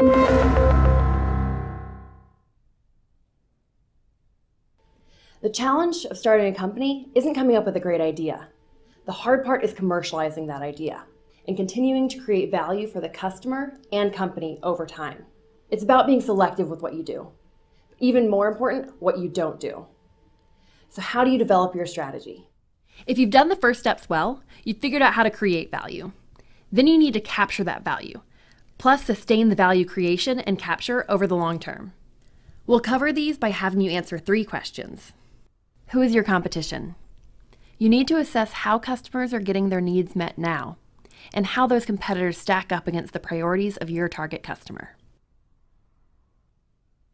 The challenge of starting a company isn't coming up with a great idea. The hard part is commercializing that idea and continuing to create value for the customer and company over time. It's about being selective with what you do. Even more important, what you don't do. So how do you develop your strategy? If you've done the first steps well, you've figured out how to create value. Then you need to capture that value, plus sustain the value creation and capture over the long term. We'll cover these by having you answer 3 questions. Who is your competition? You need to assess how customers are getting their needs met now, and how those competitors stack up against the priorities of your target customer.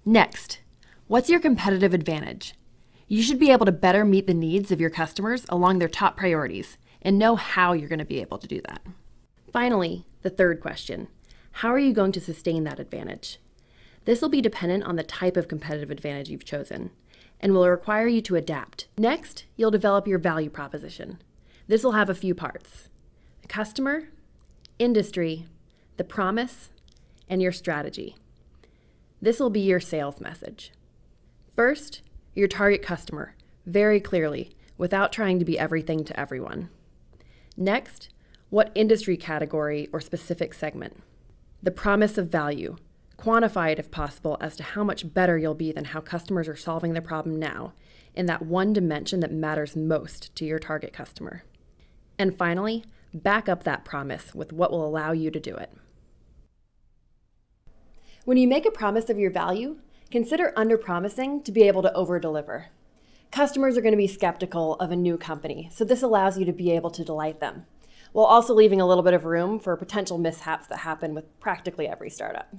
Next, what's your competitive advantage? You should be able to better meet the needs of your customers along their top priorities, and know how you're going to be able to do that. Finally, the 3rd question, how are you going to sustain that advantage? This will be dependent on the type of competitive advantage you've chosen, and will require you to adapt. Next, you'll develop your value proposition. This will have a few parts: the customer, industry, the promise, and your strategy. This will be your sales message. First, your target customer, very clearly, without trying to be everything to everyone. Next, what industry category or specific segment? The promise of value. Quantify it if possible as to how much better you'll be than how customers are solving the problem now in that one dimension that matters most to your target customer. And finally, back up that promise with what will allow you to do it. When you make a promise of your value, consider under-promising to be able to over-deliver. Customers are going to be skeptical of a new company, so this allows you to be able to delight them, while also leaving a little bit of room for potential mishaps that happen with practically every startup.